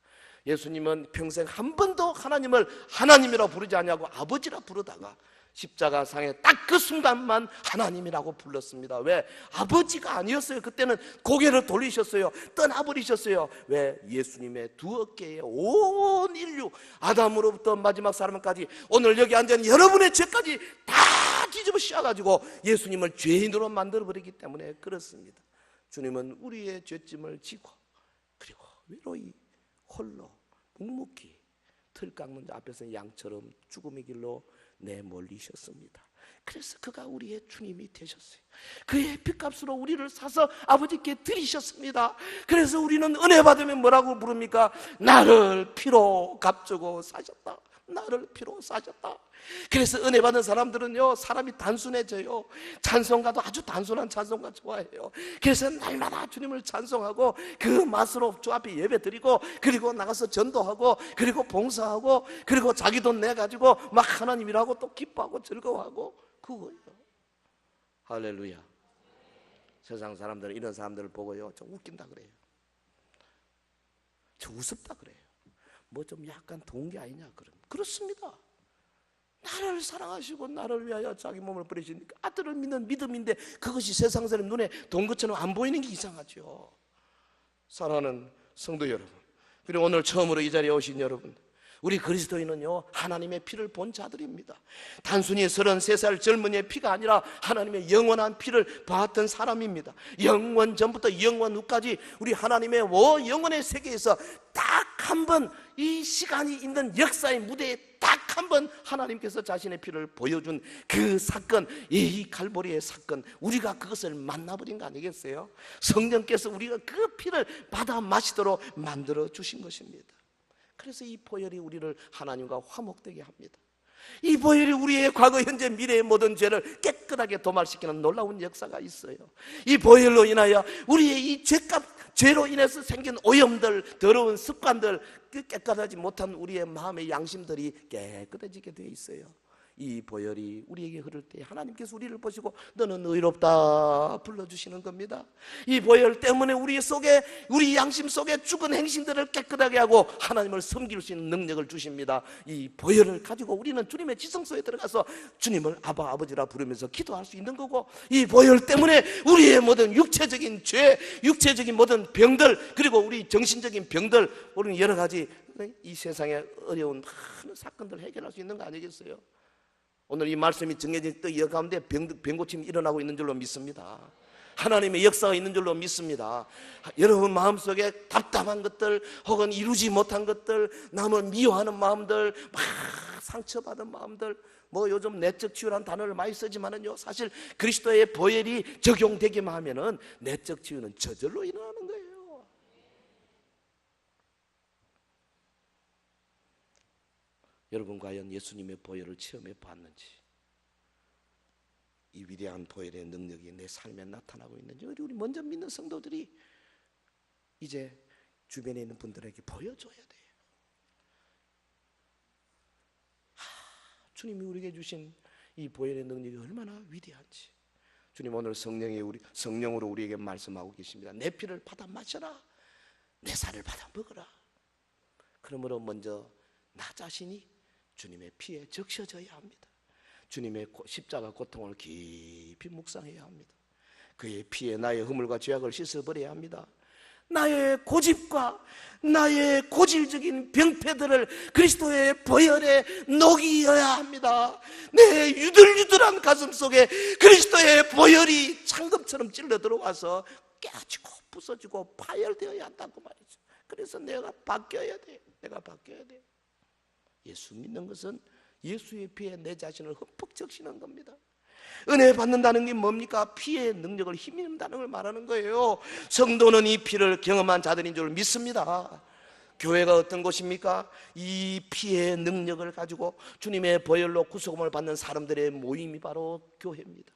예수님은 평생 한 번도 하나님을 하나님이라고 부르지 않냐고 아버지라 부르다가 십자가상에 딱 그 순간만 하나님이라고 불렀습니다. 왜? 아버지가 아니었어요. 그때는 고개를 돌리셨어요. 떠나버리셨어요. 왜? 예수님의 두 어깨에 온 인류, 아담으로부터 마지막 사람까지, 오늘 여기 앉은 여러분의 죄까지 다 뒤집어 씌워가지고 예수님을 죄인으로 만들어버리기 때문에 그렇습니다. 주님은 우리의 죄짐을 지고 그리고 외로이 홀로 묵묵히 틀 깎는 자 앞에서 양처럼 죽음의 길로 내몰리셨습니다. 그래서 그가 우리의 주님이 되셨어요. 그의 피값으로 우리를 사서 아버지께 드리셨습니다. 그래서 우리는 은혜 받으면 뭐라고 부릅니까? 나를 피로 값주고 사셨다. 나를 피로 사셨다. 그래서 은혜 받은 사람들은요, 사람이 단순해져요. 찬송가도 아주 단순한 찬송가 좋아해요. 그래서 날마다 주님을 찬송하고 그 맛으로 주 앞에 예배 드리고, 그리고 나가서 전도하고, 그리고 봉사하고, 그리고 자기 돈 내가지고 막 하나님이라고 또 기뻐하고 즐거워하고, 그거예요. 할렐루야. 세상 사람들은 이런 사람들을 보고요, 좀 웃긴다 그래요. 좀 우습다 그래요. 뭐 좀 약간 동기 아니냐 그렇습니다. 나를 사랑하시고 나를 위하여 자기 몸을 버리시니까 아들을 믿는 믿음인데, 그것이 세상 사람 눈에 돈 것처럼 안 보이는 게 이상하죠. 사랑하는 성도 여러분, 그리고 오늘 처음으로 이 자리에 오신 여러분, 우리 그리스도인은요 하나님의 피를 본 자들입니다. 단순히 33살 젊은이의 피가 아니라 하나님의 영원한 피를 봤던 사람입니다. 영원 전부터 영원 후까지 우리 하나님의 영원의 세계에서 딱 한 번 이 시간이 있는 역사의 무대에 딱 한 번 하나님께서 자신의 피를 보여준 그 사건, 이 갈보리의 사건, 우리가 그것을 만나버린 거 아니겠어요? 성령께서 우리가 그 피를 받아 마시도록 만들어 주신 것입니다. 그래서 이 보혈이 우리를 하나님과 화목되게 합니다. 이 보혈이 우리의 과거, 현재, 미래의 모든 죄를 깨끗하게 도말시키는 놀라운 역사가 있어요. 이 보혈로 인하여 우리의 이 죄로 인해서 생긴 오염들, 더러운 습관들, 깨끗하지 못한 우리의 마음의 양심들이 깨끗해지게 되어 있어요. 이 보혈이 우리에게 흐를 때 하나님께서 우리를 보시고 너는 의롭다 불러주시는 겁니다. 이 보혈 때문에 우리 양심 속에 죽은 행심들을 깨끗하게 하고 하나님을 섬길 수 있는 능력을 주십니다. 이 보혈을 가지고 우리는 주님의 지성소에 들어가서 주님을 아바 아버지라 부르면서 기도할 수 있는 거고, 이 보혈 때문에 우리의 모든 육체적인 죄, 육체적인 모든 병들, 그리고 우리 정신적인 병들, 우리는 여러 가지 이 세상에 어려운 많은 사건들 해결할 수 있는 거 아니겠어요? 오늘 이 말씀이 정해진 또 이 가운데 병고침이 일어나고 있는 줄로 믿습니다. 하나님의 역사가 있는 줄로 믿습니다. 여러분 마음속에 답답한 것들, 혹은 이루지 못한 것들, 남을 미워하는 마음들, 막 상처받은 마음들, 뭐 요즘 내적 치유라는 단어를 많이 쓰지만은요, 사실 그리스도의 보혈이 적용되기만 하면은 내적 치유는 저절로 일어나는 거예요. 여러분 과연 예수님의 보혈을 체험해 봤는지, 이 위대한 보혈의 능력이 내 삶에 나타나고 있는지 우리 먼저 믿는 성도들이 이제 주변에 있는 분들에게 보여줘야 돼요. 주님이 우리에게 주신 이 보혈의 능력이 얼마나 위대한지. 주님 오늘 성령으로 우리에게 말씀하고 계십니다. 내 피를 받아 마셔라, 내 살을 받아 먹어라. 그러므로 먼저 나 자신이 주님의 피에 적셔져야 합니다. 주님의 십자가 고통을 깊이 묵상해야 합니다. 그의 피에 나의 허물과 죄악을 씻어버려야 합니다. 나의 고집과 나의 고질적인 병폐들을 그리스도의 보혈에 녹이어야 합니다. 내 유들유들한 가슴 속에 그리스도의 보혈이 창검처럼 찔러 들어와서 깨지고 부서지고 파열되어야 한다고 말이죠. 그래서 내가 바뀌어야 돼요. 내가 바뀌어야 돼요. 예수 믿는 것은 예수의 피에 내 자신을 흠뻑 적시는 겁니다. 은혜 받는다는 게 뭡니까? 피의 능력을 힘입는다는 걸 말하는 거예요. 성도는 이 피를 경험한 자들인 줄 믿습니다. 교회가 어떤 곳입니까? 이 피의 능력을 가지고 주님의 보혈로 구속함을 받는 사람들의 모임이 바로 교회입니다.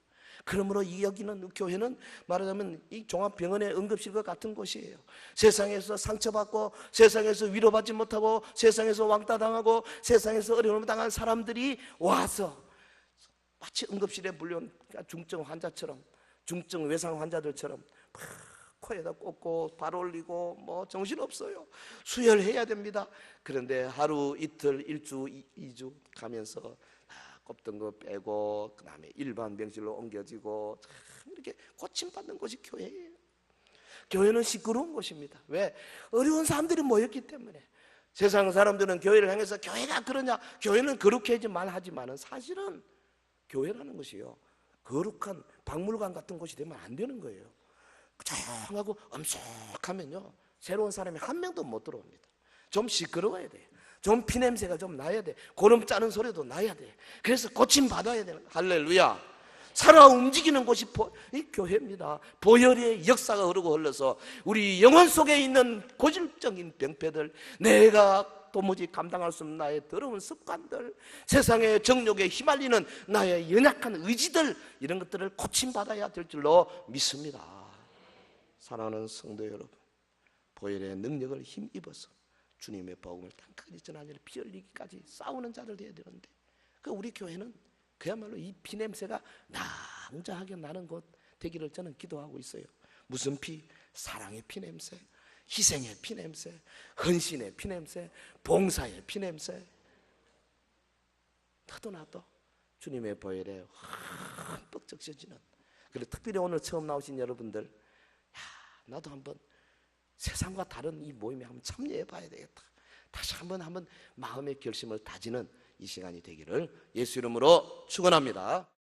그러므로 여기는 교회는 말하자면 이 종합병원의 응급실과 같은 곳이에요. 세상에서 상처받고 세상에서 위로받지 못하고 세상에서 왕따당하고 세상에서 어려움을 당한 사람들이 와서 마치 응급실에 물려온 중증 환자처럼, 중증 외상 환자들처럼 막 코에다 꽂고 발 올리고 뭐 정신없어요. 수혈해야 됩니다. 그런데 하루 이틀 1주 2주 가면서 꼽던 거 빼고 그 다음에 일반 병실로 옮겨지고 참 이렇게 고침받는 곳이 교회예요. 교회는 시끄러운 곳입니다. 왜? 어려운 사람들이 모였기 때문에. 세상 사람들은 교회를 향해서 교회가 그러냐, 교회는 거룩해 하지 말하지만은 사실은 교회라는 것이요, 거룩한 박물관 같은 곳이 되면 안 되는 거예요. 조용하고 엄숙하면요 새로운 사람이 한 명도 못 들어옵니다. 좀 시끄러워야 돼요. 좀 피냄새가 좀 나야 돼. 고름 짜는 소리도 나야 돼. 그래서 고침받아야 되는 거예요. 할렐루야. 살아 움직이는 곳이 이 교회입니다. 보혈의 역사가 흐르고 흘러서 우리 영혼 속에 있는 고질적인 병폐들, 내가 도무지 감당할 수 없는 나의 더러운 습관들, 세상의 정욕에 휘말리는 나의 연약한 의지들, 이런 것들을 고침받아야 될 줄로 믿습니다. 사랑하는 성도 여러분, 보혈의 능력을 힘입어서 주님의 복음을 땅까지 전하니 피 흘리기까지 싸우는 자들 되어야 되는데, 그 우리 교회는 그야말로 이 피냄새가 낭자하게 나는 곳 되기를 저는 기도하고 있어요. 무슨 피? 사랑의 피냄새, 희생의 피냄새, 헌신의 피냄새, 봉사의 피냄새. 너도 나도 주님의 보혈에 흠뻑 적셔지는. 그리고 특별히 오늘 처음 나오신 여러분들, 나도 한번 세상과 다른 이 모임에 한번 참여해 봐야 되겠다. 다시 한번 마음의 결심을 다지는 이 시간이 되기를 예수 이름으로 축원합니다.